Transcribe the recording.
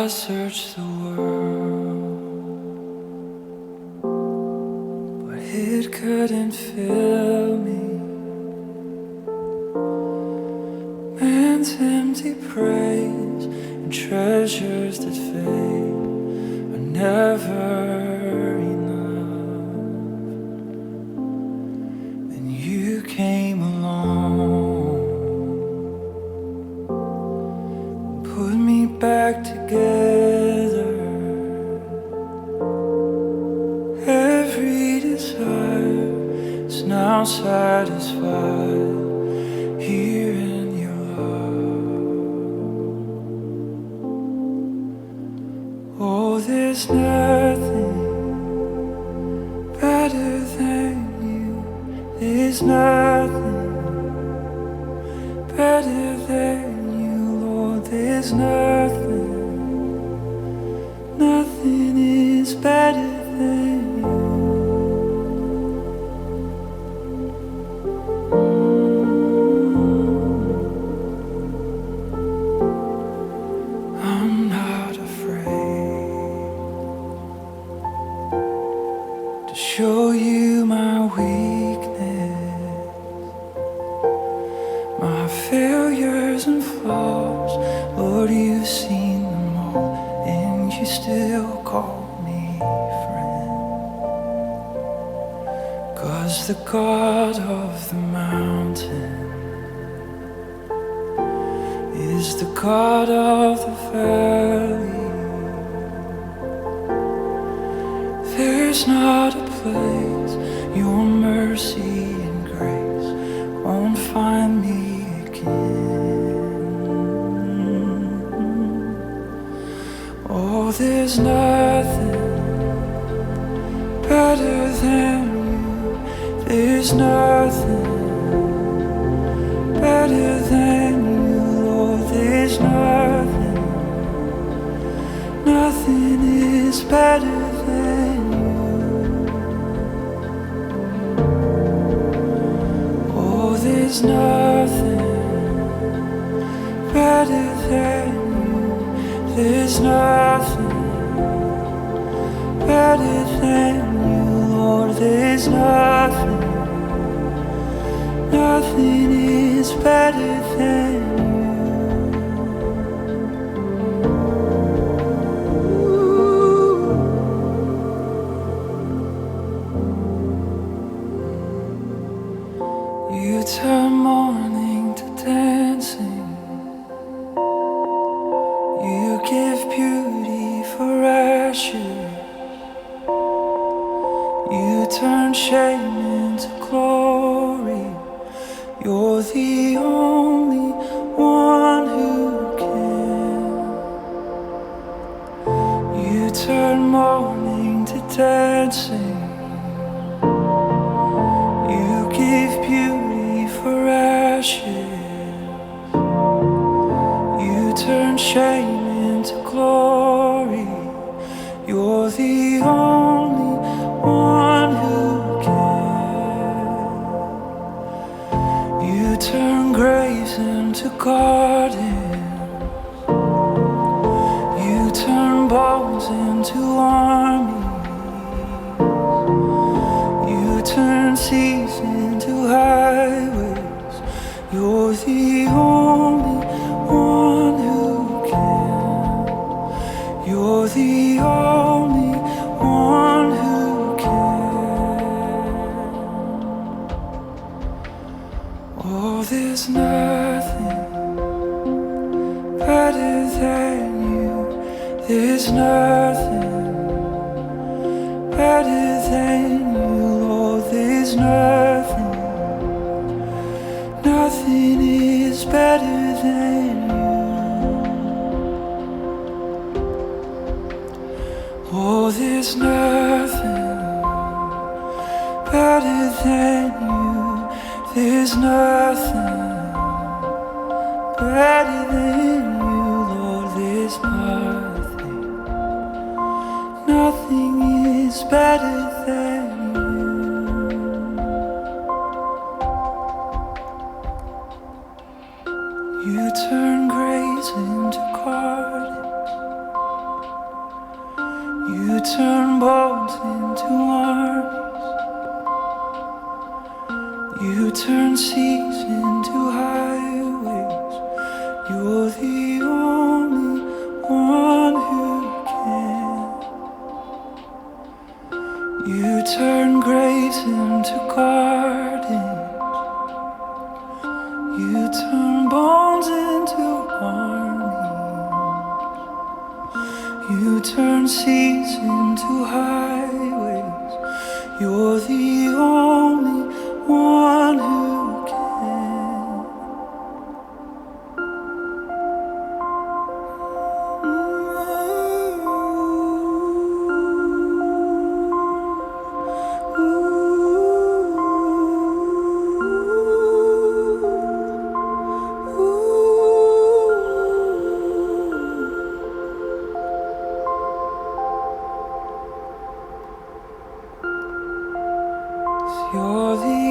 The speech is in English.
I searched the world, but it couldn't fill me. Man's empty praise and treasures that fade are never enough. Then you came along, put me back together. Every desire is now satisfied here in your love. Oh, there's nothing better than you. There's nothing better than you, Lord. There's nothing, nothing is better than you. I'm not afraid to show you my weakness, my failures and flaws. Lord, you've seen them all, and you still call me friend. 'Cause the God of the mountain is the God of the valley. There's not a place your mercy and grace won't find me again. Oh, there's nothing better than you. There's nothing better than you, Lord. There's nothing, nothing is better than you. Oh, there's nothing better than you. There's nothing better than you, Lord. There's nothing, nothing is better than you. You turn mourning to dancing. You give beauty for ashes. You turn shame into glory. You're the only one who can. You turn mourning to dancing. You give beauty for ashes. You turn shame into glory. You're the only one who can. You turn graves into gardens. You turn bones into armies. You turn seas into highways. You're the only one who can. You're the only one who can. Oh, there's nothing better than you. There's nothing better than you, Lord. There's nothing, nothing is better than you. Oh, there's nothing better than you. There's nothing better than you, Lord. There's nothing, nothing is better than you. You turn graves into gardens. turn seas into highways. You're the only one who can. You turn graves into gardens. You turn bones into armies. You turn seas into highways. You're the only one who can. You're the